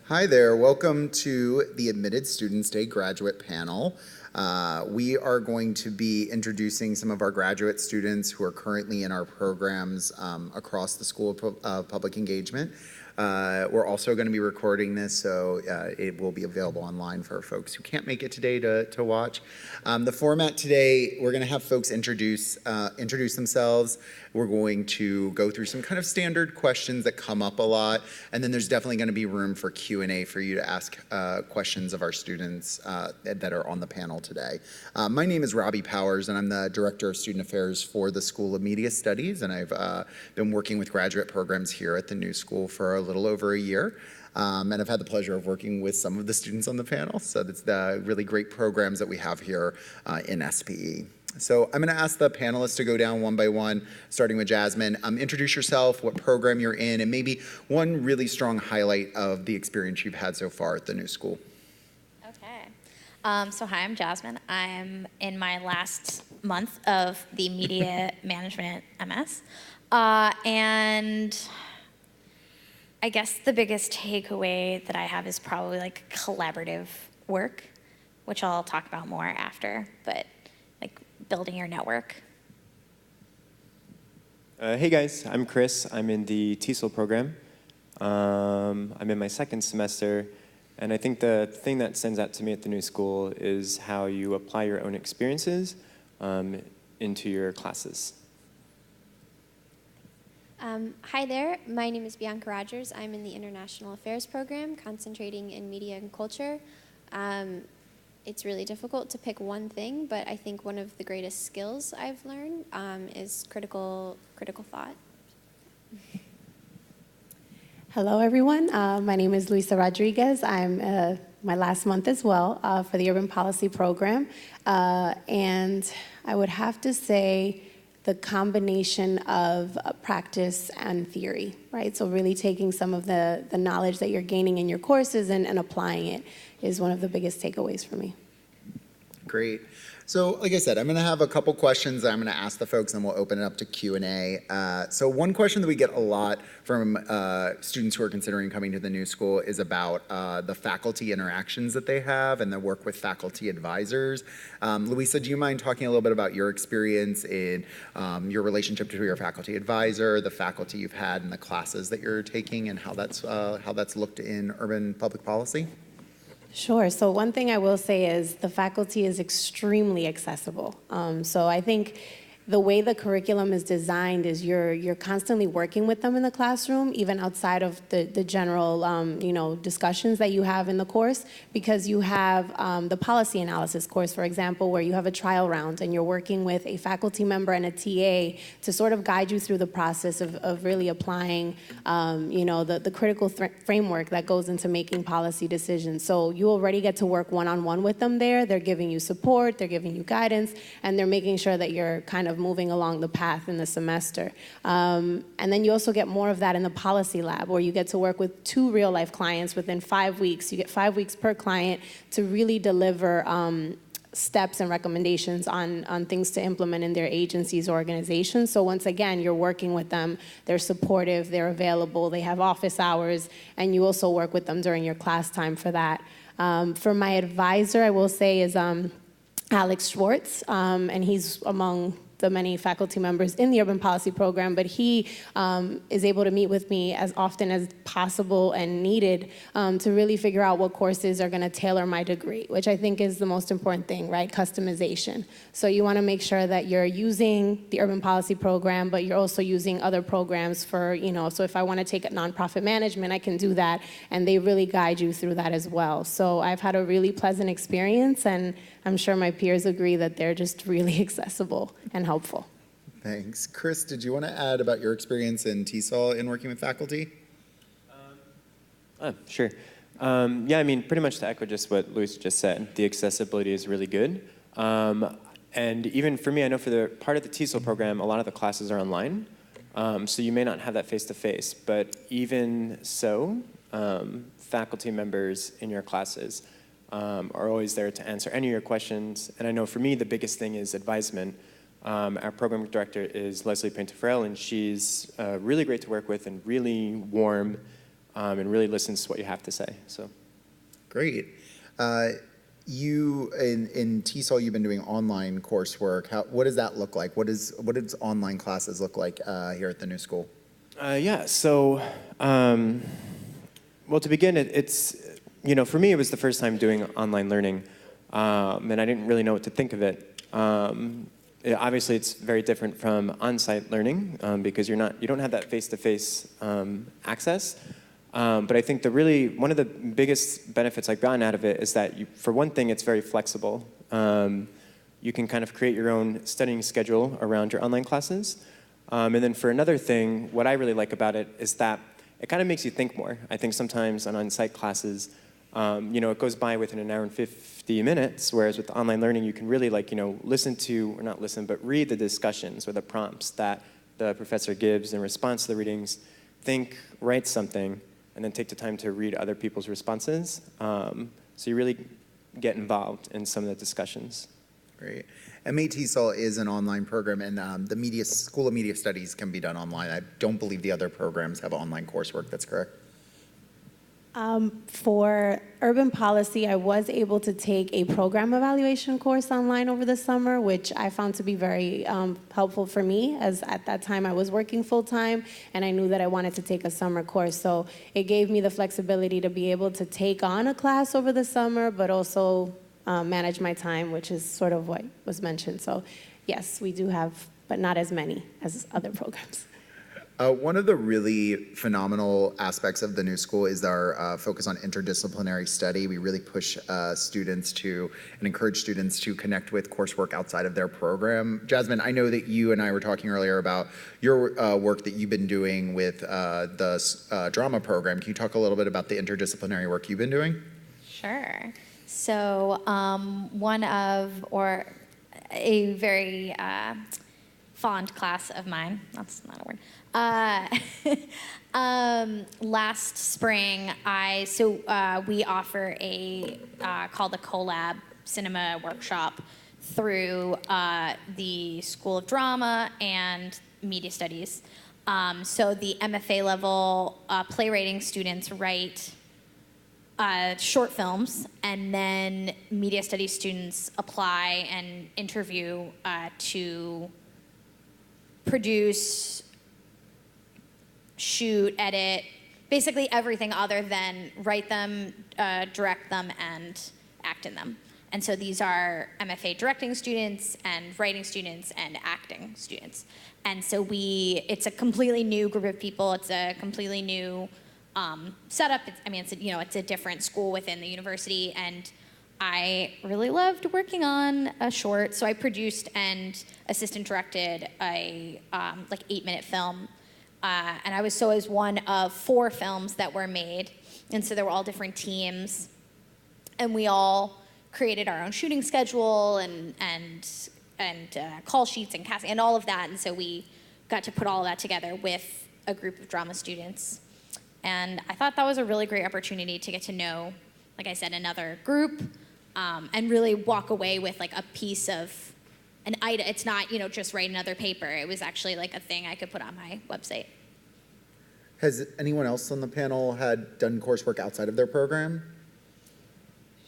Hi there, welcome to the Admitted Students Day graduate panel. We are going to be introducing some of our graduate students who are currently in our programs across the School of Public Engagement. We're also going to be recording this, so it will be available online for folks who can't make it today to watch. The format today, we're going to have folks introduce themselves. We're going to go through some kind of standard questions that come up a lot, and then there's definitely going to be room for Q&A for you to ask questions of our students that are on the panel today. My name is Robbie Powers, and I'm the Director of Student Affairs for the School of Media Studies, and I've been working with graduate programs here at the new school for a little over a year. And I've had the pleasure of working with some of the students on the panel, so that's the really great programs that we have here in SPE. So I'm going to ask the panelists to go down one by one, starting with Jasmin. Introduce yourself, what program you're in, and maybe one really strong highlight of the experience you've had so far at the new school. Okay. So hi, I'm Jasmin. I'm in my last month of the Media Management MS. And I guess the biggest takeaway that I have is probably like collaborative work, which I'll talk about more after, but like building your network. Hey guys, I'm Chris. I'm in the TESOL program. I'm in my second semester, and I think the thing that stands out to me at the new school is how you apply your own experiences into your classes. Hi there, my name is Bianca Rogers. I'm in the International Affairs program, concentrating in media and culture. It's really difficult to pick one thing, but I think one of the greatest skills I've learned is critical thought. Hello, everyone. My name is Luisa Rodriguez. I'm my last month as well for the Urban Policy program. And I would have to say the combination of practice and theory, right? So really taking some of the knowledge that you're gaining in your courses and applying it is one of the biggest takeaways for me. Great. So like I said, I'm going to have a couple questions that I'm going to ask the folks, and we'll open it up to Q&A. So one question that we get a lot from students who are considering coming to the new school is about the faculty interactions that they have and their work with faculty advisors. Luisa, do you mind talking a little bit about your experience in your relationship to your faculty advisor, the faculty you've had in the classes that you're taking, and how that's looked in urban public policy? Sure. So one thing I will say is the faculty is extremely accessible. So I think the way the curriculum is designed is you're constantly working with them in the classroom, even outside of the general discussions that you have in the course, because you have the policy analysis course, for example, where you have a trial round and you're working with a faculty member and a TA to sort of guide you through the process of really applying the critical framework that goes into making policy decisions. So you already get to work one-on-one with them there. They're giving you support, they're giving you guidance, and they're making sure that you're kind of moving along the path in the semester. And then you also get more of that in the policy lab, where you get to work with 2 real-life clients within 5 weeks. You get 5 weeks per client to really deliver steps and recommendations on things to implement in their agencies or organizations. So once again, you're working with them, they're supportive, they're available, they have office hours, and you also work with them during your class time for that. For my advisor, I will say, is Alex Schwartz, and he's among the many faculty members in the urban policy program, but he is able to meet with me as often as possible and needed to really figure out what courses are going to tailor my degree, which I think is the most important thing, right? Customization. So you want to make sure that you're using the urban policy program, but you're also using other programs for, so if I want to take a nonprofit management, I can do that, and they really guide you through that as well. So I've had a really pleasant experience, and I'm sure my peers agree that they're just really accessible and helpful. Thanks. Chris, did you want to add about your experience in TESOL in working with faculty? Sure. Yeah, I mean, pretty much to echo just what Luis just said, the accessibility is really good. And even for me, I know for the part of the TESOL program, a lot of the classes are online. So you may not have that face-to-face, but even so, faculty members in your classes are always there to answer any of your questions. And I know for me, the biggest thing is advisement. Our program director is Leslie Painter-Farrell, and she's really great to work with and really warm and really listens to what you have to say. So, Great. You in TESOL, you've been doing online coursework. What does that look like? What does online classes look like here at the new school? yeah. So, well, to begin, it's for me, it was the first time doing online learning, and I didn't really know what to think of it. Obviously, it's very different from on-site learning because you don't have that face-to-face access. But I think one of the biggest benefits I've gotten out of it is that, for one thing, it's very flexible. You can kind of create your own studying schedule around your online classes. And then for another thing, what I really like about it is that it kind of makes you think more. I think sometimes on-site classes, it goes by within an hour and 50 minutes, whereas with online learning, you can really listen to, or not listen, but read the discussions or the prompts that the professor gives in response to the readings, think, write something, and then take the time to read other people's responses. So you really get involved in some of the discussions. Great. TESOL is an online program, and the School of Media Studies can be done online. I don't believe the other programs have online coursework. That's correct. For urban policy, I was able to take a program evaluation course online over the summer, which I found to be very helpful for me, as at that time I was working full-time, and I knew that I wanted to take a summer course. So it gave me the flexibility to be able to take on a class over the summer, but also manage my time, which is sort of what was mentioned. So yes, we do have, but not as many as other programs. One of the really phenomenal aspects of the new school is our focus on interdisciplinary study. We really push students to and encourage students to connect with coursework outside of their program. Jasmin, I know that you and I were talking earlier about your work that you've been doing with the drama program. Can you talk a little bit about the interdisciplinary work you've been doing? Sure. So a very fond class of mine, that's not a word, last spring, we offer a called a collab cinema workshop through the School of Drama and Media Studies. So the MFA level playwriting students write short films, and then Media Studies students apply and interview to produce, shoot, edit, basically everything other than write them, direct them, and act in them. And so these are MFA directing students and writing students and acting students. And so it's a completely new group of people. It's a completely new setup. It's a different school within the university, and I really loved working on a short. So I produced and assistant directed a 8-minute film. And I was one of 4 films that were made. And so there were all different teams. And we all created our own shooting schedule and call sheets and casting and all of that. And so we got to put all of that together with a group of drama students. And I thought that was a really great opportunity to get to know, like I said, another group, and really walk away with a piece of an item. It's not, just write another paper. It was actually a thing I could put on my website. Has anyone else on the panel done coursework outside of their program?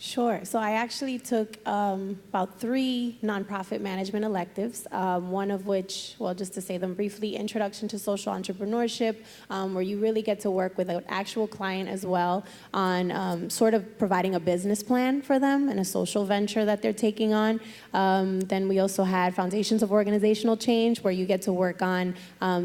Sure. So I actually took about 3 nonprofit management electives, one of which, well, just to say them briefly, Introduction to Social Entrepreneurship, where you really get to work with an actual client as well on sort of providing a business plan for them and a social venture that they're taking on. Then we also had Foundations of Organizational Change, where you get to work on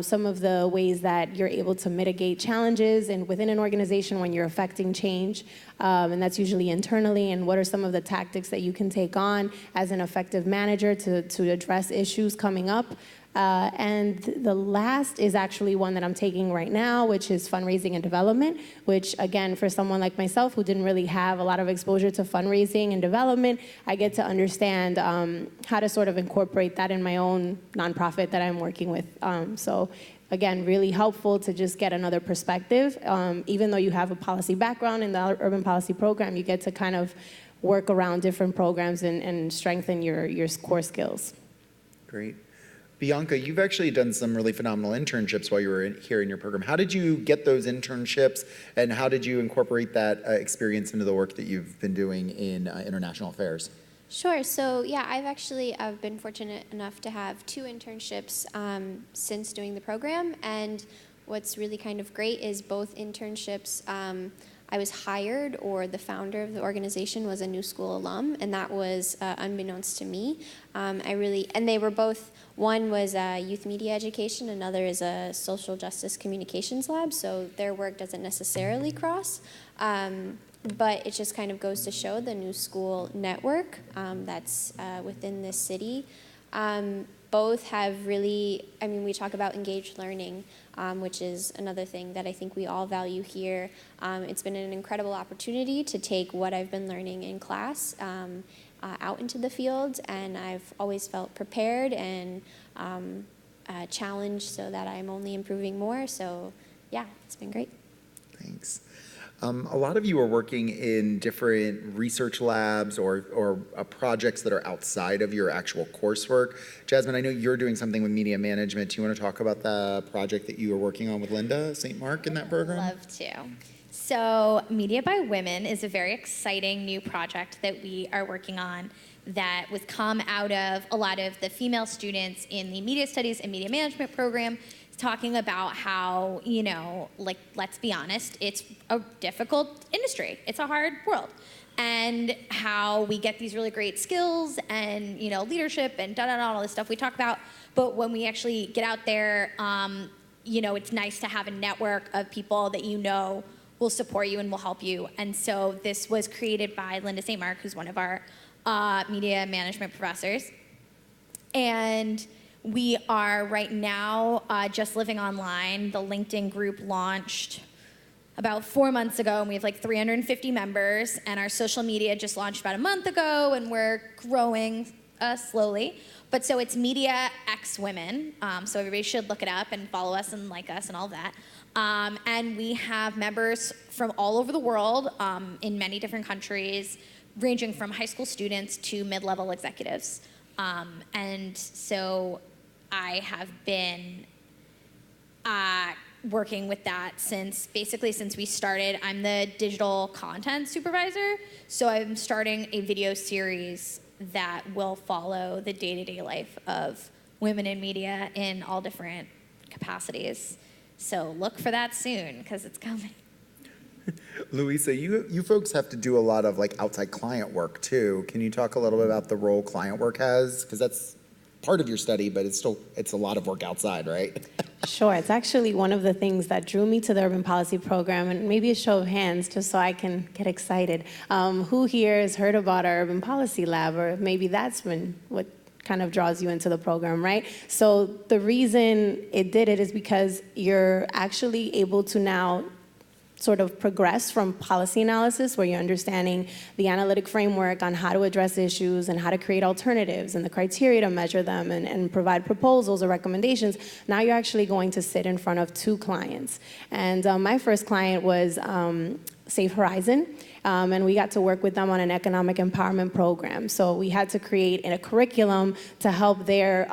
some of the ways that you're able to mitigate challenges and within an organization when you're affecting change. And that's usually internally, and what are some of the tactics that you can take on as an effective manager to address issues coming up. And the last is actually one that I'm taking right now, which is fundraising and development, which again, for someone like myself who didn't really have a lot of exposure to fundraising and development, I get to understand how to sort of incorporate that in my own nonprofit that I'm working with. So again, really helpful to just get another perspective. Even though you have a policy background in the urban policy program, you get to kind of work around different programs and strengthen your core skills. Great. Bianca, you've actually done some really phenomenal internships while you were here in your program. How did you get those internships, and how did you incorporate that experience into the work that you've been doing in international affairs? Sure. So yeah, I've been fortunate enough to have 2 internships since doing the program, and what's really kind of great is both internships. I was hired, or the founder of the organization was a New School alum, and that was unbeknownst to me. And they were both. One was youth media education, another is a social justice communications lab. So their work doesn't necessarily cross. But it just kind of goes to show the New School network that's within this city. Both have really, we talk about engaged learning, which is another thing that I think we all value here. It's been an incredible opportunity to take what I've been learning in class out into the field, and I've always felt prepared and challenged so that I'm only improving more. So yeah, it's been great. Thanks. A lot of you are working in different research labs or projects that are outside of your actual coursework. Jasmin, I know you're doing something with media management. Do you want to talk about the project that you are working on with Linda St. Mark in that program? Love to. So Media by Women is a very exciting new project that we are working on that was come out of a lot of the female students in the media studies and media management program, talking about how, let's be honest, it's a difficult industry. It's a hard world. And how we get these really great skills and, leadership and all this stuff we talk about. But when we actually get out there, it's nice to have a network of people that will support you and will help you. And so this was created by Linda St. Mark, who's one of our media management professors. And we are right now just living online. The LinkedIn group launched about 4 months ago, and we have like 350 members. And our social media just launched about a month ago, and we're growing slowly. But so it's Media X Women. So everybody should look it up and follow us and like us and all that. And we have members from all over the world in many different countries, ranging from high school students to mid-level executives. And so I have been working with that since we started. I'm the digital content supervisor, so I'm starting a video series that will follow the day-to-day life of women in media in all different capacities. So look for that soon, because it's coming. Luisa, you folks have to do a lot of outside client work too. Can you talk a little bit about the role client work has? Because that's part of your study, but it's a lot of work outside, right? Sure. It's actually one of the things that drew me to the urban policy program, and maybe a show of hands just so I can get excited. Who here has heard about our urban policy lab, or maybe that's been what kind of draws you into the program, right? So the reason it did it is because you're actually able to now sort of progress from policy analysis, where you're understanding the analytic framework on how to address issues and how to create alternatives and the criteria to measure them and provide proposals or recommendations. Now you're actually going to sit in front of 2 clients. And my first client was Safe Horizon. And we got to work with them on an economic empowerment program. So we had to create a curriculum to help their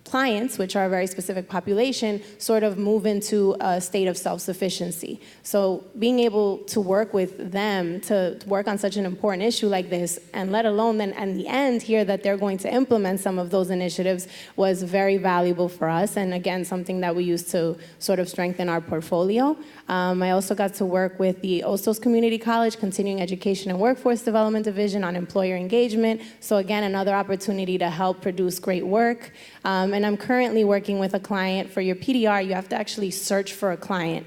clients, which are a very specific population, sort of move into a state of self-sufficiency. So being able to work with them to work on such an important issue like this, and let alone then at the end hear that they're going to implement some of those initiatives, was very valuable for us, and again, something that we use to sort of strengthen our portfolio. I also got to work with the Ostos Community College Continuing Education and Workforce Development Division on employer engagement. So again, another opportunity to help produce great work. And I'm currently working with a client. For your PDR, you have to actually search for a client.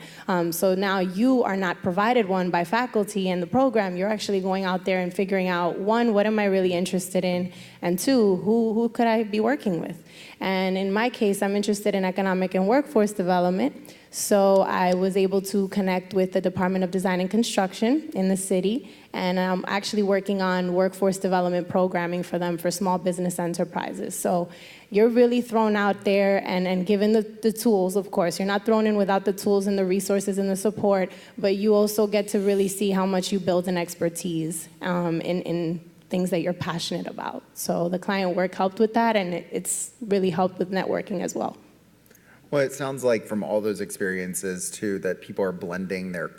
So now you are not provided one by faculty in the program. You're actually going out there and figuring out, 1, what am I really interested in? And 2, who could I be working with? And in my case, I'm interested in economic and workforce development. So I was able to connect with the Department of Design and Construction in the city, and I'm actually working on workforce development programming for them for small business enterprises. So you're really thrown out there and given the tools, of course. You're not thrown in without the tools and the resources and the support, but you also get to really see how much you build in expertise in things that you're passionate about. So the client work helped with that, and it's really helped with networking as well. Well, it sounds like from all those experiences too, that people are blending the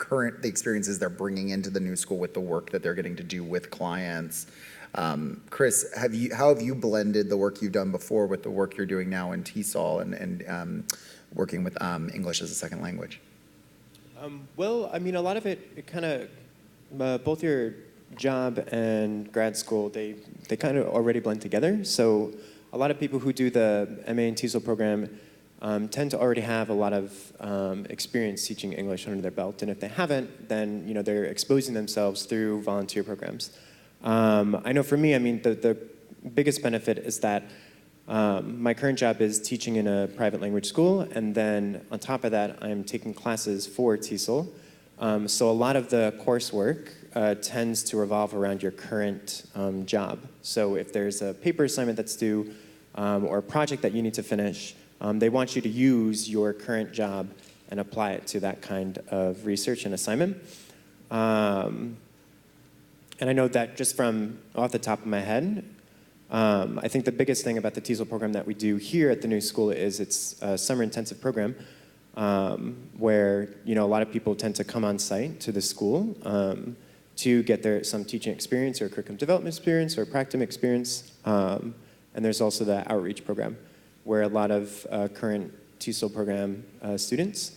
experiences they're bringing into the new school with the work that they're getting to do with clients. Chris, how have you blended the work you've done before with the work you're doing now in TESOL and working with English as a second language? Well, I mean, a lot of it kind of, both your job and grad school, they kind of already blend together. So a lot of people who do the MA and TESOL program tend to already have a lot of experience teaching English under their belt. And if they haven't, then they're exposing themselves through volunteer programs. I know for me, I mean, the biggest benefit is that my current job is teaching in a private language school, and then on top of that, I'm taking classes for TESOL. So a lot of the coursework tends to revolve around your current job. So if there's a paper assignment that's due or a project that you need to finish, they want you to use your current job and apply it to that kind of research and assignment. And I know that just from off the top of my head, I think the biggest thing about the TESOL program that we do here at the new school is it's a summer intensive program where a lot of people tend to come on site to the school to get some teaching experience or curriculum development experience or practicum experience. And there's also the outreach program where a lot of current TESOL program students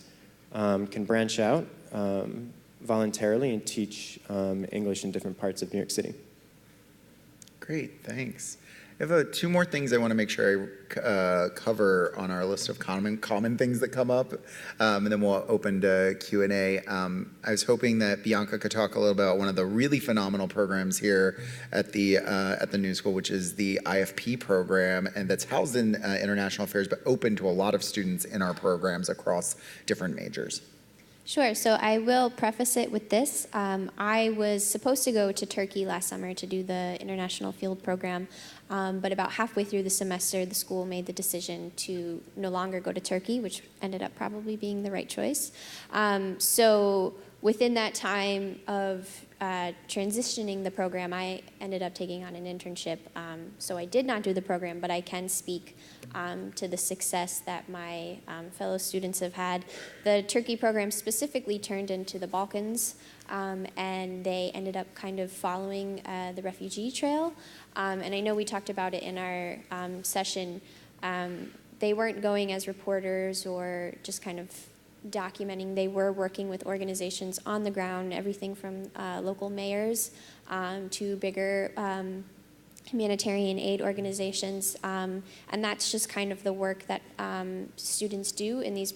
can branch out voluntarily and teach English in different parts of New York City. Great, thanks. I have two more things I want to make sure I cover on our list of common things that come up, and then we'll open to Q&A. I was hoping that Bianca could talk a little about one of the really phenomenal programs here at the new school, which is the IFP program, and that's housed in international affairs, but open to a lot of students in our programs across different majors. Sure, so I will preface it with this. I was supposed to go to Turkey last summer to do the international field program, but about halfway through the semester, the school made the decision to no longer go to Turkey, which ended up probably being the right choice. So within that time of transitioning the program, I ended up taking on an internship. So I did not do the program, but I can speak to the success that my fellow students have had. The Turkey program specifically turned into the Balkans, and they ended up kind of following the refugee trail. And I know we talked about it in our session. They weren't going as reporters or just kind of documenting. They were working with organizations on the ground, everything from local mayors to bigger humanitarian aid organizations, and that's just kind of the work that students do in these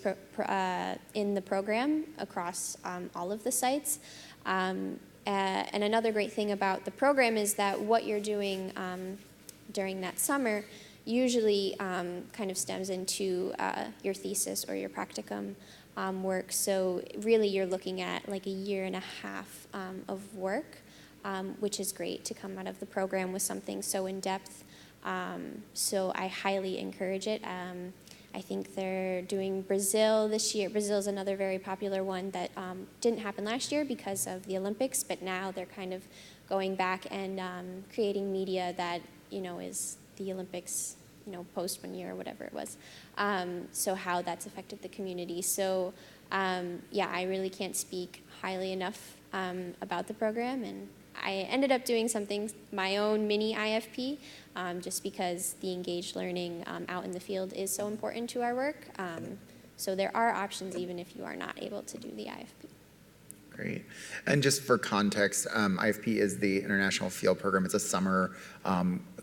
in the program across all of the sites. And another great thing about the program is that what you're doing during that summer usually kind of stems into your thesis or your practicum work. So really you're looking at like a year and a half of work, which is great to come out of the program with something so in-depth. So I highly encourage it. I think they're doing Brazil this year. Brazil's another very popular one that didn't happen last year because of the Olympics, but now they're kind of going back and creating media that, is the Olympics, post 1 year or whatever it was. So how that's affected the community. So yeah, I really can't speak highly enough about the program, and I ended up doing my own mini IFP, just because the engaged learning out in the field is so important to our work. So there are options even if you are not able to do the IFP. Great. And just for context, IFP is the International Field Program. It's a summer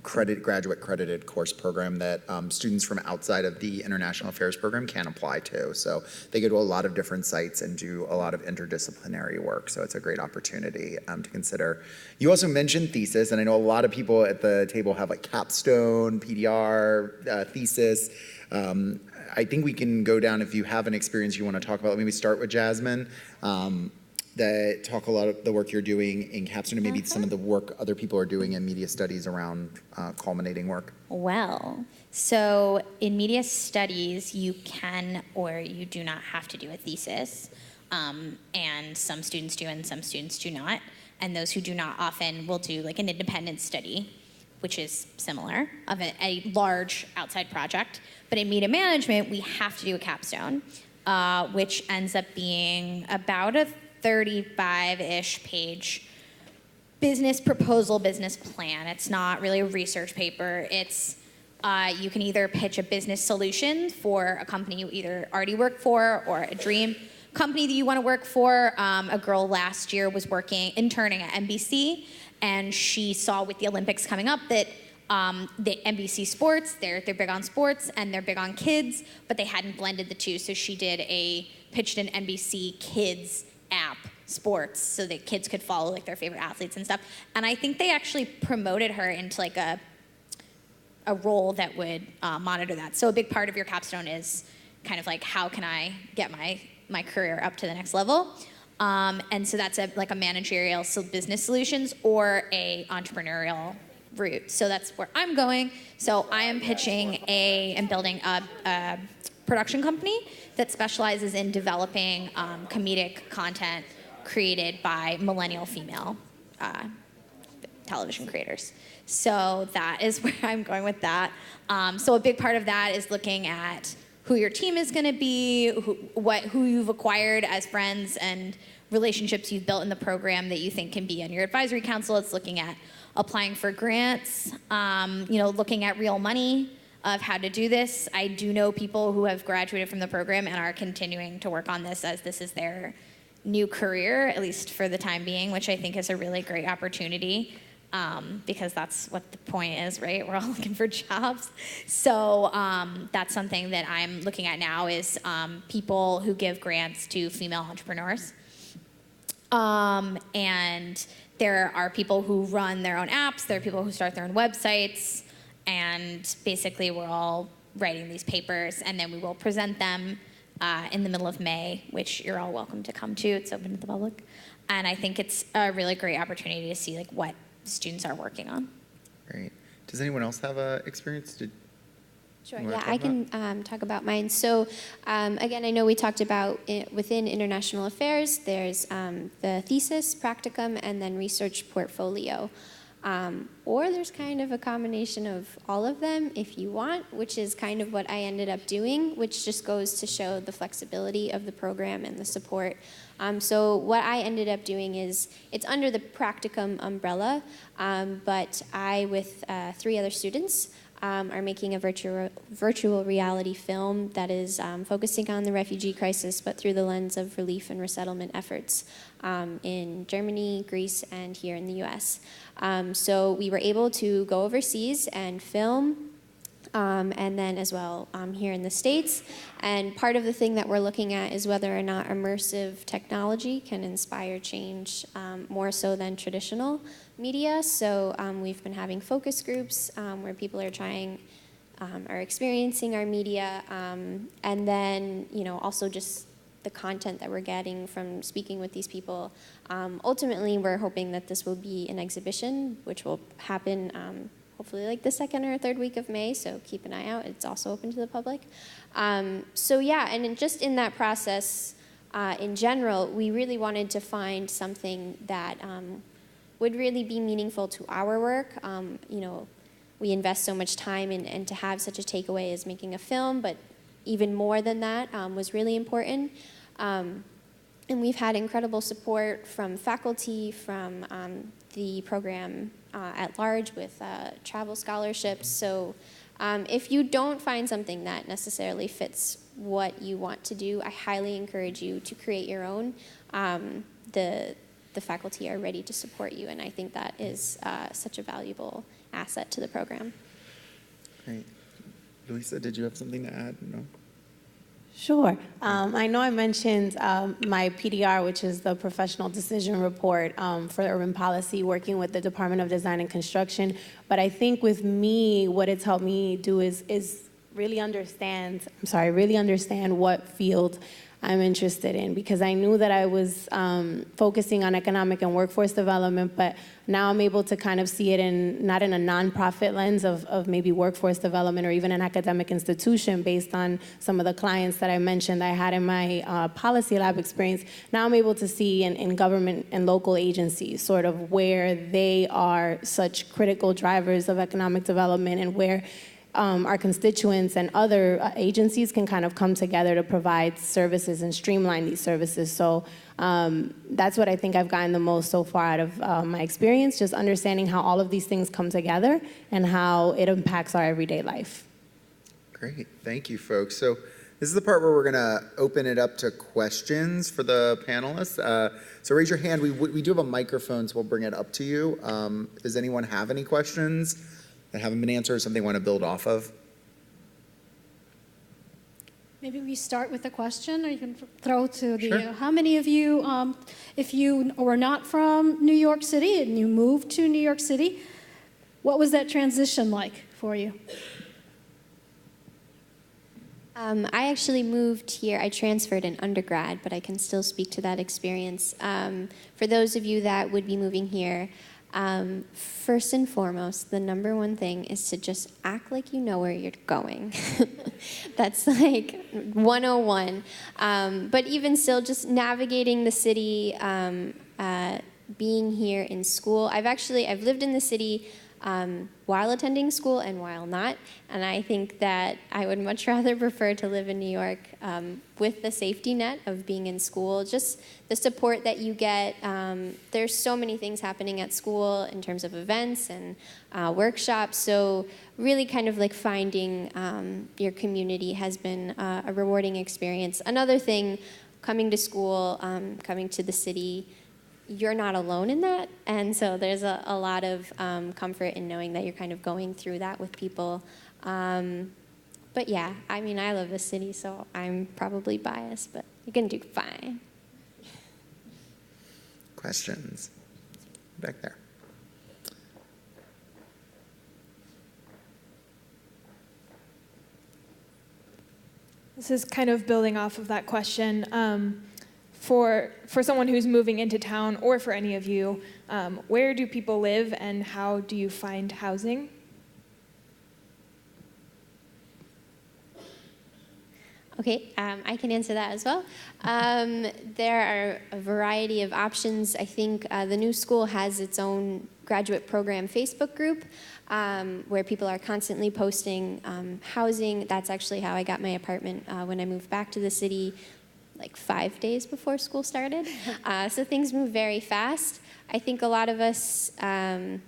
graduate credited course program that students from outside of the International Affairs program can apply to. So they go to a lot of different sites and do a lot of interdisciplinary work. So it's a great opportunity to consider. You also mentioned thesis, and I know a lot of people at the table have like capstone, PDR, thesis. I think we can go down if you have an experience you want to talk about. Maybe start with Jasmin. That talk a lot of the work you're doing in Capstone and maybe some of the work other people are doing in media studies around culminating work. Well, so in media studies, you can or you do not have to do a thesis, and some students do and some students do not. and those who do not often will do like an independent study, which is similar, of a large outside project. But in media management, we have to do a capstone, which ends up being about a 35-ish page business proposal, business plan. It's not really a research paper. It's you can either pitch a business solution for a company you either already work for or a dream company that you want to work for. A girl last year was interning at NBC, and she saw with the Olympics coming up that the NBC Sports, they're big on sports and they're big on kids, but they hadn't blended the two. So she pitched an NBC Kids app, sports, so that kids could follow like their favorite athletes and stuff. And I think they actually promoted her into like a role that would monitor that. So a big part of your capstone is kind of like, how can I get my career up to the next level? And so that's like a managerial business solutions or a entrepreneurial route. So that's where I'm going. So I am pitching and building a production company that specializes in developing comedic content created by millennial female television creators. So that is where I'm going with that. So a big part of that is looking at who your team is going to be, who you've acquired as friends and relationships you've built in the program that you think can be on your advisory council. It's looking at applying for grants, looking at real money of how to do this. I do know people who have graduated from the program and are continuing to work on this as this is their new career, at least for the time being, which I think is a really great opportunity. Because that's what the point is, right? We're all looking for jobs. So that's something that I'm looking at now is people who give grants to female entrepreneurs. And there are people who run their own apps. There are people who start their own websites. And basically we're all writing these papers, and then we will present them in the middle of May, which you're all welcome to come to. It's open to the public. And I think it's a really great opportunity to see like what students are working on. Great. Does anyone else have experience? Sure, yeah, I can talk about mine. So again, I know we talked about within international affairs, there's the thesis, practicum, and then research portfolio. Or there's kind of a combination of all of them if you want, which is kind of what I ended up doing, which just goes to show the flexibility of the program and the support. So what I ended up doing is, it's under the practicum umbrella, but I, with 3 other students, are making a virtual reality film that is focusing on the refugee crisis, but through the lens of relief and resettlement efforts in Germany, Greece, and here in the US. So we were able to go overseas and film, and then as well here in the States. And part of the thing that we're looking at is whether or not immersive technology can inspire change more so than traditional media. So we've been having focus groups where people are are experiencing our media, and then also just the content that we're getting from speaking with these people. Ultimately, we're hoping that this will be an exhibition, which will happen hopefully like the 2nd or 3rd week of May, so keep an eye out. It's also open to the public. So yeah, and just in that process, in general, we really wanted to find something that would really be meaningful to our work. We invest so much time and to have such a takeaway as making a film, but even more than that was really important. And we've had incredible support from faculty, from the program at large with travel scholarships. So if you don't find something that necessarily fits what you want to do, I highly encourage you to create your own. The faculty are ready to support you, and I think that is such a valuable asset to the program. Great. Luisa, did you have something to add? No? Sure. I know I mentioned my PDR, which is the Professional Decision Report for Urban Policy, working with the Department of Design and Construction. But I think with me, what it's helped me do is really understand what field I'm interested in, because I knew that I was focusing on economic and workforce development, but now I'm able to kind of see it not in a nonprofit lens of maybe workforce development or even an academic institution based on some of the clients that I mentioned I had in my policy lab experience. Now I'm able to see in government and local agencies sort of where they are such critical drivers of economic development, and where our constituents and other agencies can kind of come together to provide services and streamline these services. So that's what I think I've gotten the most so far out of my experience, just understanding how all of these things come together and how it impacts our everyday life. Great, thank you, folks. So this is the part where we're gonna open it up to questions for the panelists. So raise your hand. We do have a microphone, so we'll bring it up to you. Does anyone have any questions that haven't been answered, or something they want to build off of? Maybe we start with a question, or you can throw to the, Sure. How many of you, if you were not from New York City and you moved to New York City, what was that transition like for you? I actually moved here. I transferred in undergrad, but I can still speak to that experience. For those of you that would be moving here, first and foremost, the number one thing is to just act like you know where you're going. That's like 101. But even still, just navigating the city, being here in school. I've lived in the city while attending school and while not, and I think that I would much rather prefer to live in New York with the safety net of being in school, just the support that you get. There's so many things happening at school in terms of events and workshops, so really kind of like finding your community has been a rewarding experience. Another thing, coming to school, coming to the city, you're not alone in that, and so there's a lot of comfort in knowing that you're kind of going through that with people. But yeah, I mean, I love the city, so I'm probably biased, but you're gonna do fine. Questions? Back there. This is kind of building off of that question. For someone who's moving into town, or for any of you, where do people live and how do you find housing? Okay, I can answer that as well. There are a variety of options. I think the new school has its own graduate program Facebook group where people are constantly posting housing. That's actually how I got my apartment when I moved back to the city, like 5 days before school started. So things move very fast. I think a lot of us, well,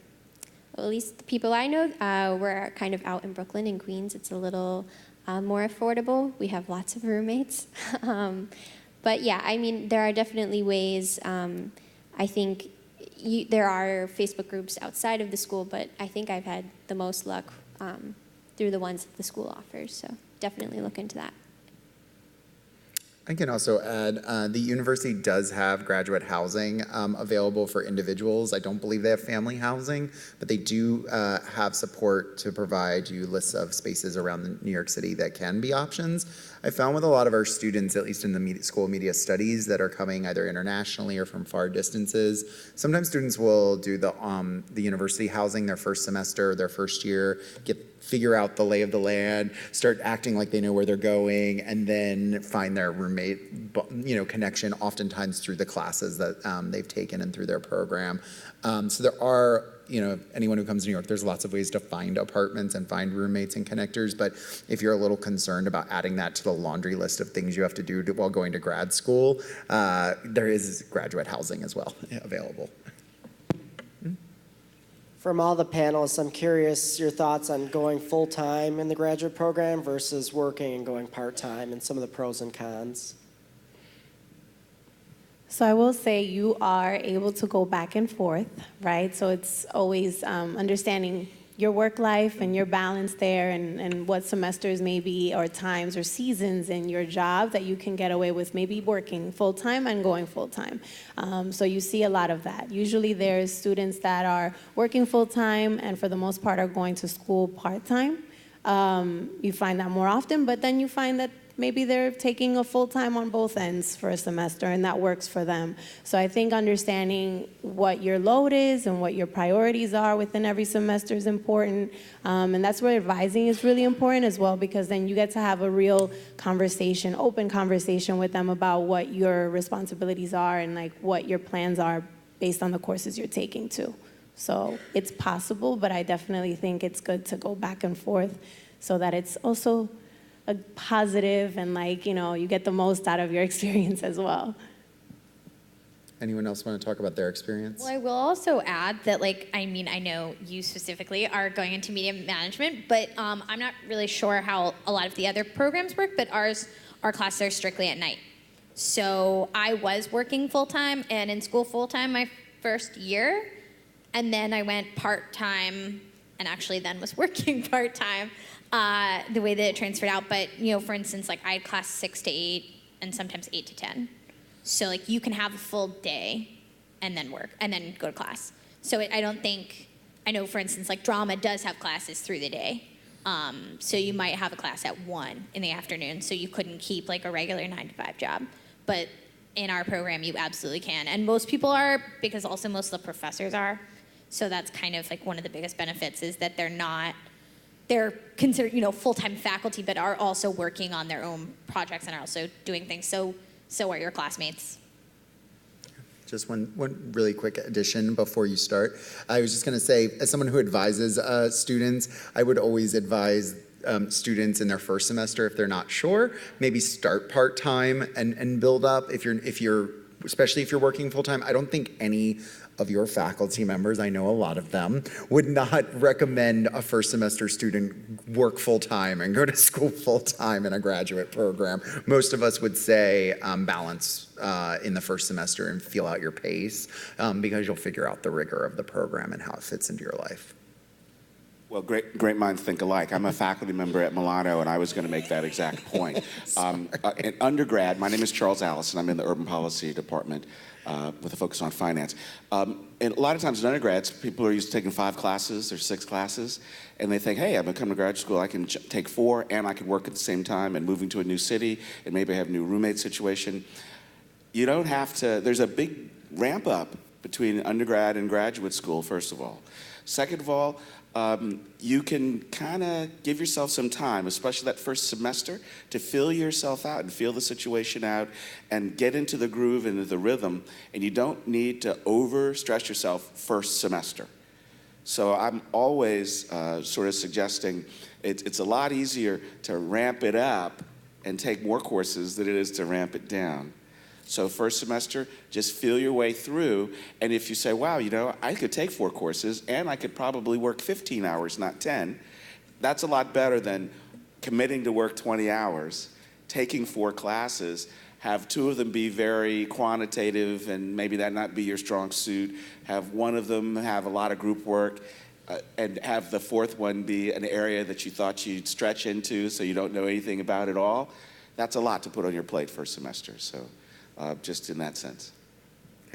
at least the people I know, we're kind of out in Brooklyn and Queens. It's a little more affordable. We have lots of roommates. But yeah, I mean, there are definitely ways. I think there are Facebook groups outside of the school, but I think I've had the most luck through the ones that the school offers. So definitely look into that. I can also add, the university does have graduate housing available for individuals. I don't believe they have family housing, but they do have support to provide you lists of spaces around New York City that can be options. I found with a lot of our students, at least in the School of Media Studies, that are coming either internationally or from far distances, sometimes students will do the university housing their first semester, their first year, figure out the lay of the land, start acting like they know where they're going, and then find their roommate, connection oftentimes through the classes that they've taken and through their program. So there are, anyone who comes to New York, there's lots of ways to find apartments and find roommates and connectors, but if you're a little concerned about adding that to the laundry list of things you have to do while going to grad school, there is graduate housing as well available. From all the panelists, I'm curious your thoughts on going full-time in the graduate program versus working and going part-time, and some of the pros and cons. So I will say you are able to go back and forth, right? So it's always understanding your work life and your balance there, and what semesters maybe, or times or seasons in your job that you can get away with maybe working full-time and going full-time. So you see a lot of that. Usually there's students that are working full-time and for the most part are going to school part-time. You find that more often, but then you find that maybe they're taking a full-time on both ends for a semester, and that works for them. So I think understanding what your load is and what your priorities are within every semester is important. And that's where advising is really important as well, because then you get to have a real conversation, open conversation with them about what your responsibilities are and like what your plans are based on the courses you're taking too. So it's possible, but I definitely think it's good to go back and forth so that it's also a positive and like, you get the most out of your experience as well. Anyone else want to talk about their experience? Well, I will also add that, I know you specifically are going into media management, but I'm not really sure how a lot of the other programs work, but our classes are strictly at night. So I was working full-time and in school full-time my first year, and then I went part-time and actually then was working part-time the way that it transferred out. But, for instance, I had class 6 to 8 and sometimes 8 to 10. So, you can have a full day and then work and then go to class. So I know, for instance, drama does have classes through the day. So you might have a class at 1 in the afternoon, so you couldn't keep a regular 9-to-5 job. But in our program, you absolutely can. And most people are, because also most of the professors are. So that's kind of one of the biggest benefits is that they're considered, full-time faculty, but are also working on their own projects and are also doing things. So are your classmates. Just one really quick addition before you start. I was just going to say, as someone who advises students, I would always advise students in their first semester, if they're not sure, maybe start part-time and build up. Especially if you're working full-time, I don't think any of your faculty members, I know a lot of them, would not recommend a first semester student work full-time and go to school full-time in a graduate program. Most of us would say balance in the first semester and feel out your pace because you'll figure out the rigor of the program and how it fits into your life. Well, great minds think alike. I'm a faculty member at Milano, and I was going to make that exact point. In undergrad, my name is Charles Allison. I'm in the Urban Policy Department with a focus on finance. And a lot of times in undergrads, people are used to taking 5 classes or 6 classes, and they think, hey, I'm going to come to graduate school, I can take 4, and I can work at the same time, and moving to a new city, and maybe have a new roommate situation. You don't have to, there's a big ramp up between undergrad and graduate school, first of all. Second of all, you can kind of give yourself some time, especially that first semester, to feel yourself out and feel the situation out and get into the groove and into the rhythm, and you don't need to overstress yourself first semester. So I'm always sort of suggesting it's a lot easier to ramp it up and take more courses than it is to ramp it down. So first semester, just feel your way through, and if you say, wow, I could take 4 courses, and I could probably work 15 hours, not 10, that's a lot better than committing to work 20 hours, taking 4 classes, have 2 of them be very quantitative, and maybe that not be your strong suit, have 1 of them have a lot of group work, and have the 4th one be an area that you thought you'd stretch into so you don't know anything about it all. That's a lot to put on your plate first semester, so. Just in that sense.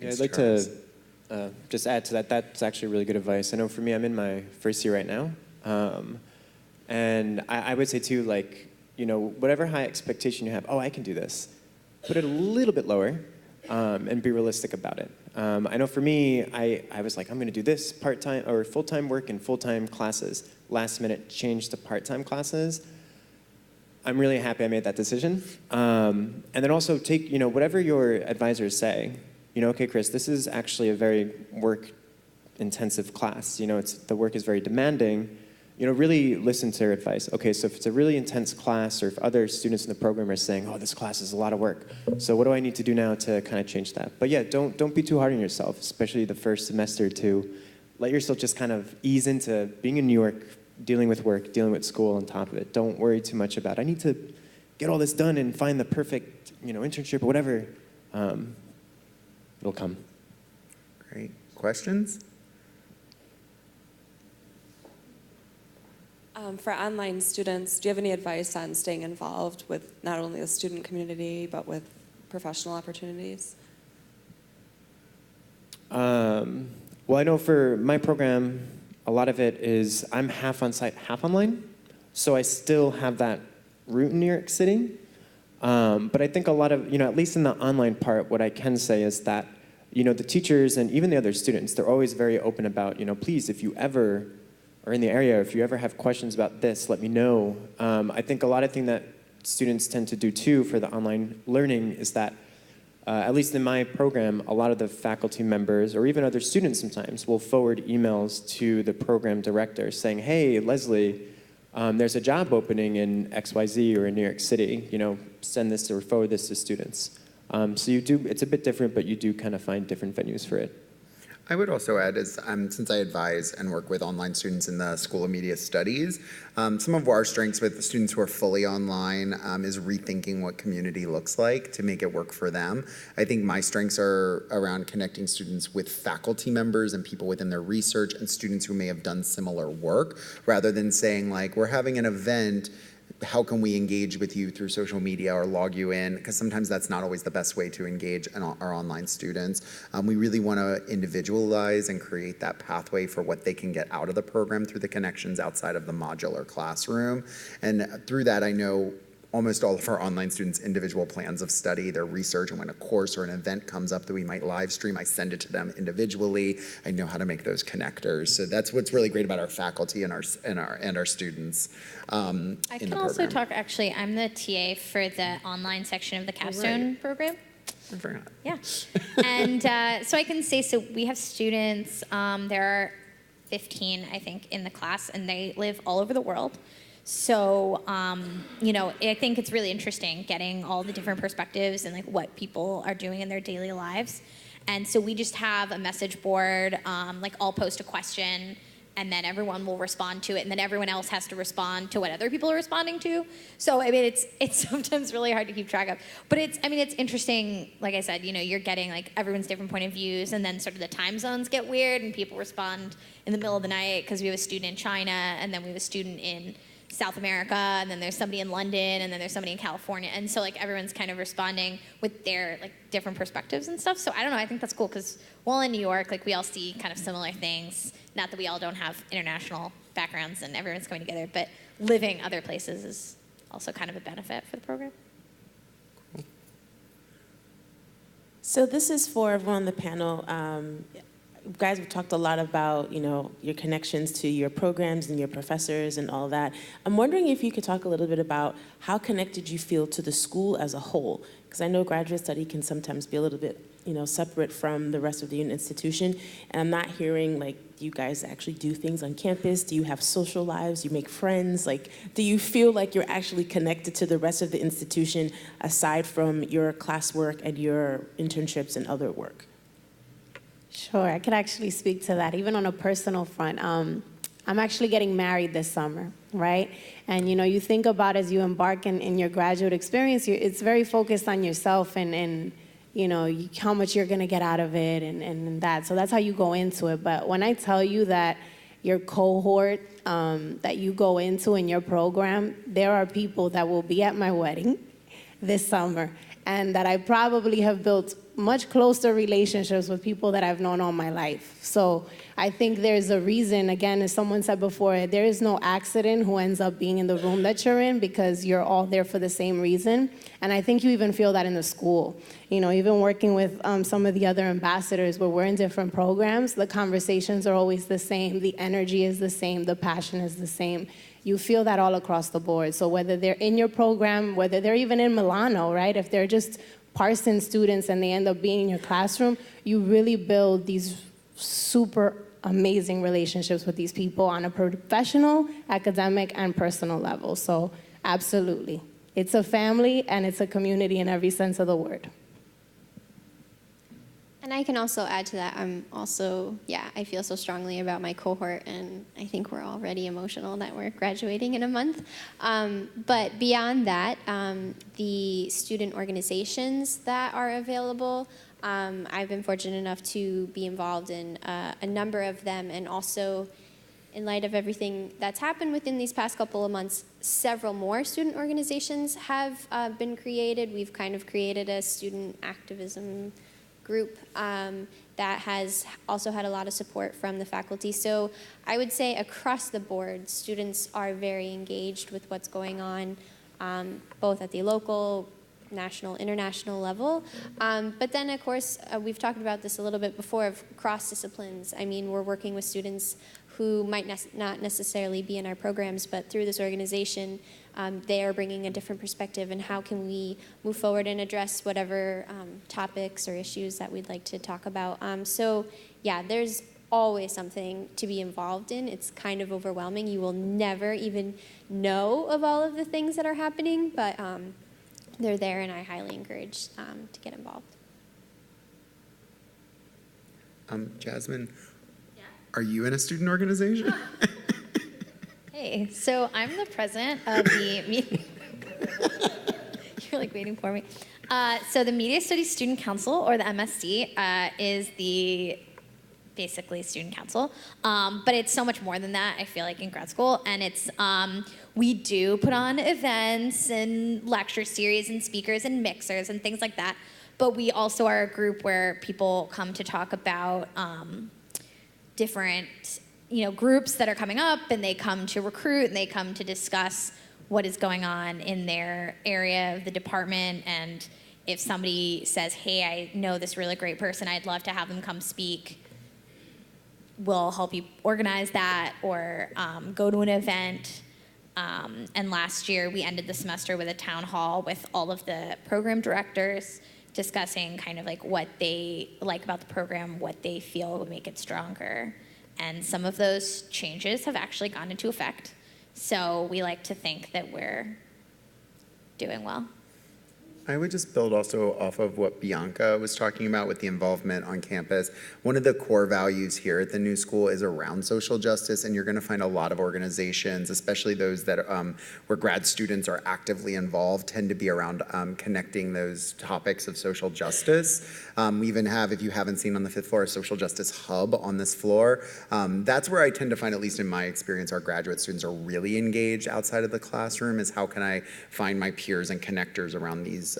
Yeah, I'd like to just add to that. That's actually really good advice. I know for me, I'm in my first year right now. And I would say too, whatever high expectation you have, I can do this, put it a little bit lower and be realistic about it. I know for me, I was like, I'm going to do this part-time or full-time work and full-time classes. Last minute, change to part-time classes. I'm really happy I made that decision. And then also take, whatever your advisors say, okay, Chris, this is actually a very work-intensive class. The work is very demanding. Really listen to their advice. Okay, so if it's a really intense class or if other students in the program are saying, this class is a lot of work, so what do I need to do now to kind of change that? But yeah, don't be too hard on yourself, especially the first semester, to let yourself just kind of ease into being in New York, dealing with work, dealing with school on top of it. Don't worry too much about, I need to get all this done and find the perfect, internship or whatever. It'll come. Great. Questions? For online students, do you have any advice on staying involved with not only the student community, but with professional opportunities? Well, I know for my program, a lot of it is I'm half on site, half online. So I still have that root in New York City. But I think a lot of, at least in the online part, what I can say is that, the teachers and even the other students, they're always very open about, please, if you ever are in the area, if you ever have questions about this, let me know. I think a lot of things that students tend to do too for the online learning is that, at least in my program, a lot of the faculty members or even other students sometimes will forward emails to the program director saying, hey, Leslie, there's a job opening in XYZ or in New York City, send this or forward this to students. So it's a bit different, but you do kind of find different venues for it. I would also add, since I advise and work with online students in the School of Media Studies, some of our strengths with the students who are fully online is rethinking what community looks like to make it work for them. I think my strengths are around connecting students with faculty members and people within their research and students who may have done similar work, rather than saying like, we're having an event, how can we engage with you through social media or log you in? Because sometimes that's not always the best way to engage our online students. We really want to individualize and create that pathway for what they can get out of the program through the connections outside of the modular classroom. And through that, I know almost all of our online students' individual plans of study, their research, and when a course or an event comes up that we might live stream, I send it to them individually. I know how to make those connectors. So that's what's really great about our faculty and our students. I can also talk, actually, I'm the TA for the online section of the Capstone program. I forgot. Yeah. And so I can say, so we have students, there are 15, I think, in the class, and they live all over the world. So, I think it's really interesting getting all the different perspectives and like what people are doing in their daily lives. And so we just have a message board, like I'll post a question and then everyone will respond to it, and then everyone else has to respond to what other people are responding to. So, it's sometimes really hard to keep track of. But it's interesting, like I said, you're getting like everyone's different point of views, and then sort of the time zones get weird and people respond in the middle of the night because we have a student in China, and then we have a student in South America, and then there's somebody in London, and then there's somebody in California, and so like everyone's kind of responding with their like different perspectives and stuff. So I don't know, I think that's cool because while in New York, like we all see kind of similar things. Not that we all don't have international backgrounds and everyone's coming together, but living other places is also kind of a benefit for the program. So this is for everyone on the panel. You guys have talked a lot about, your connections to your programs and your professors and all that. I'm wondering if you could talk a little bit about how connected you feel to the school as a whole, because I know graduate study can sometimes be a little bit, separate from the rest of the institution. And I'm not hearing, do you guys actually do things on campus? Do you have social lives? Do you make friends? Do you feel like you're actually connected to the rest of the institution aside from your classwork and your internships and other work? Sure, I could actually speak to that, even on a personal front. I'm actually getting married this summer, right? And you think about as you embark in your graduate experience, it's very focused on yourself and how much you're gonna get out of it and that. So that's how you go into it. But when I tell you that your cohort that you go into in your program, there are people that will be at my wedding this summer, and that I probably have built much closer relationships with people that I've known all my life. So I think there's a reason, again, as someone said before, there is no accident who ends up being in the room that you're in, because you're all there for the same reason. And I think you even feel that in the school. Even working with some of the other ambassadors where we're in different programs, the conversations are always the same, the energy is the same, the passion is the same. You feel that all across the board. So whether they're in your program, whether they're even in Milano, right? If they're just Parsons students and they end up being in your classroom, you really build these super amazing relationships with these people on a professional, academic, and personal level. So absolutely. It's a family and it's a community in every sense of the word. And I can also add to that, I feel so strongly about my cohort, and I think we're already emotional that we're graduating in a month. But beyond that, the student organizations that are available, I've been fortunate enough to be involved in a number of them, and also in light of everything that's happened within these past couple of months, several more student organizations have been created. We've kind of created a student activism group that has also had a lot of support from the faculty. So I would say across the board, students are very engaged with what's going on, both at the local national, international level. But then, of course, we've talked about this a little bit before of cross disciplines. I mean, we're working with students who might not necessarily be in our programs, but through this organization, they are bringing a different perspective, and how can we move forward and address whatever topics or issues that we'd like to talk about. So yeah, there's always something to be involved in. It's kind of overwhelming. You will never even know of all of the things that are happening, but they're there, and I highly encourage to get involved. Jasmin, are you in a student organization? Hey, so I'm the president of the you're like waiting for me. So the Media Studies Student Council, or the MSC, is the basically student council, but it's so much more than that, I feel like, in grad school. And it's we do put on events and lecture series and speakers and mixers and things like that, but we also are a group where people come to talk about different groups that are coming up, and they come to recruit, and they come to discuss what is going on in their area of the department. And if somebody says, hey, I know this really great person, I'd love to have them come speak, we'll help you organize that, or go to an event. And last year, we ended the semester with a town hall with all of the program directors discussing kind of like what they like about the program, what they feel would make it stronger. And some of those changes have actually gone into effect. So we like to think that we're doing well. I would just build also off of what Bianca was talking about with the involvement on campus. One of the core values here at the new school is around social justice, and you're going to find a lot of organizations, especially those that where grad students are actively involved, tend to be around connecting those topics of social justice. We even have, if you haven't seen on the 5th floor, a social justice hub on this floor. That's where I tend to find, at least in my experience, our graduate students are really engaged outside of the classroom, is how can I find my peers and connectors around these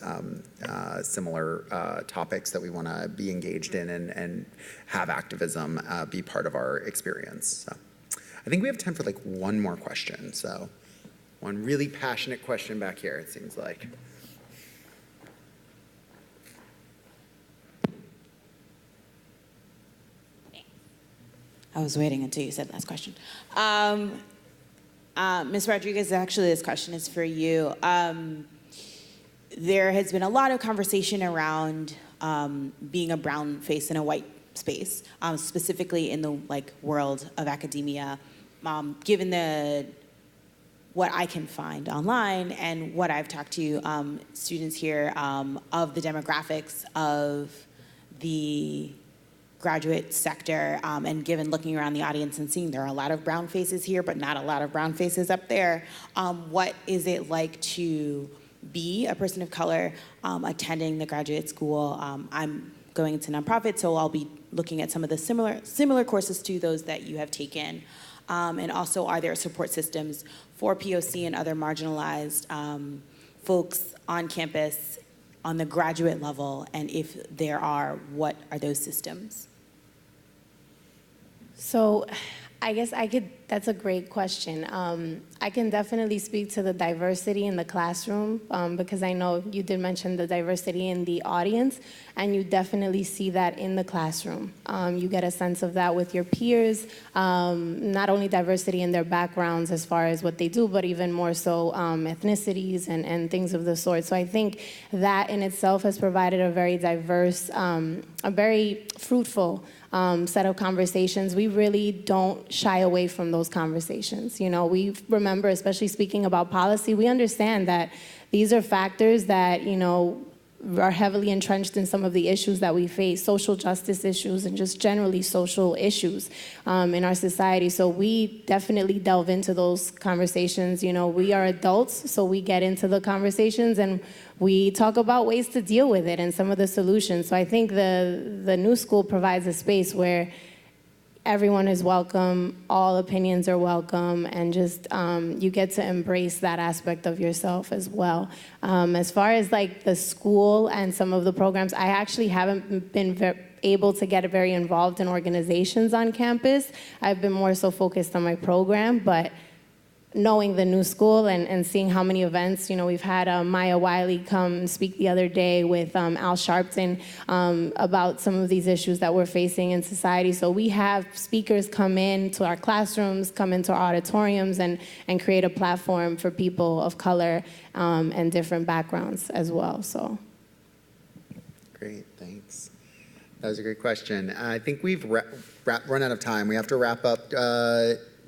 similar topics that we want to be engaged in, and have activism be part of our experience. So I think we have time for like one more question. So one really passionate question back here, it seems like. I was waiting until you said last question. Ms. Rodriguez, actually this question is for you. There has been a lot of conversation around being a brown face in a white space, specifically in the world of academia. Given what I can find online and what I've talked to students here of the demographics of the graduate sector, and given looking around the audience and seeing there are a lot of brown faces here, but not a lot of brown faces up there, what is it like to be a person of color attending the graduate school? I'm going into nonprofit, so I'll be looking at some of the similar courses to those that you have taken. And also, are there support systems for POC and other marginalized folks on campus on the graduate level? And if there are, what are those systems? So I guess that's a great question. I can definitely speak to the diversity in the classroom, because I know you did mention the diversity in the audience, and you definitely see that in the classroom. You get a sense of that with your peers, not only diversity in their backgrounds as far as what they do, but even more so ethnicities and things of the sort. So I think that in itself has provided a very diverse, a very fruitful set of conversations. We really don't shy away from those conversations. We remember, especially speaking about policy, we understand that these are factors that, are heavily entrenched in some of the issues that we face, social justice issues and just generally social issues in our society. So we definitely delve into those conversations. We are adults, so we get into the conversations and we talk about ways to deal with it and some of the solutions. So I think the new school provides a space where everyone is welcome, all opinions are welcome, and just you get to embrace that aspect of yourself as well. As far as the school and some of the programs, I actually haven't been able to get very involved in organizations on campus. I've been more so focused on my program, but knowing the new school and seeing how many events, we've had Maya Wiley come speak the other day with Al Sharpton about some of these issues that we're facing in society. So we have speakers come into our classrooms, come into our auditoriums, and create a platform for people of color and different backgrounds as well. So. Great, thanks. That was a great question. I think we've run out of time. We have to wrap up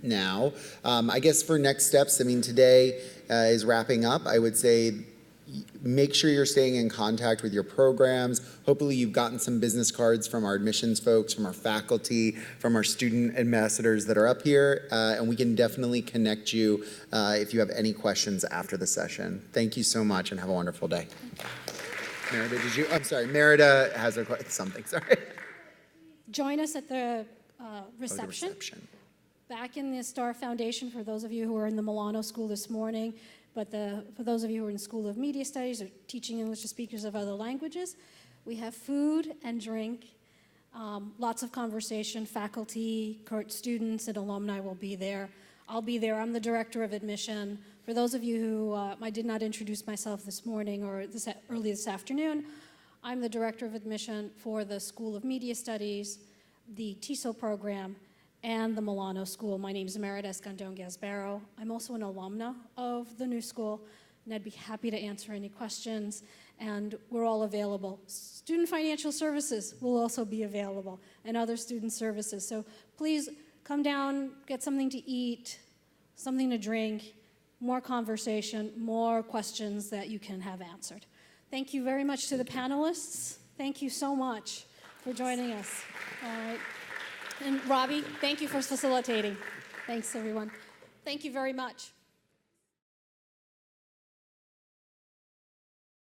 now. I guess for next steps, today is wrapping up. I would say make sure you're staying in contact with your programs. Hopefully you've gotten some business cards from our admissions folks, from our faculty, from our student ambassadors that are up here, and we can definitely connect you if you have any questions after the session. Thank you so much and have a wonderful day. Merida, Merida has something, sorry. Join us at the reception. Back in the Star Foundation, for those of you who are in the Milano School this morning, but for those of you who are in School of Media Studies or teaching English to speakers of other languages, we have food and drink, lots of conversation. Faculty, current students, and alumni will be there. I'll be there. I'm the director of admission. For those of you who I did not introduce myself this morning or early this afternoon, I'm the director of admission for the School of Media Studies, the TESOL program, and the Milano School. My name is Merida Escandon-Gasbaro. I'm also an alumna of the new school, and I'd be happy to answer any questions, and we're all available. Student financial services will also be available, and other student services. So please come down, get something to eat, something to drink, more conversation, more questions that you can have answered. Thank you very much to the panelists. Thank you so much for joining us. All right. And Robbie, thank you for facilitating. Thanks, everyone. Thank you very much.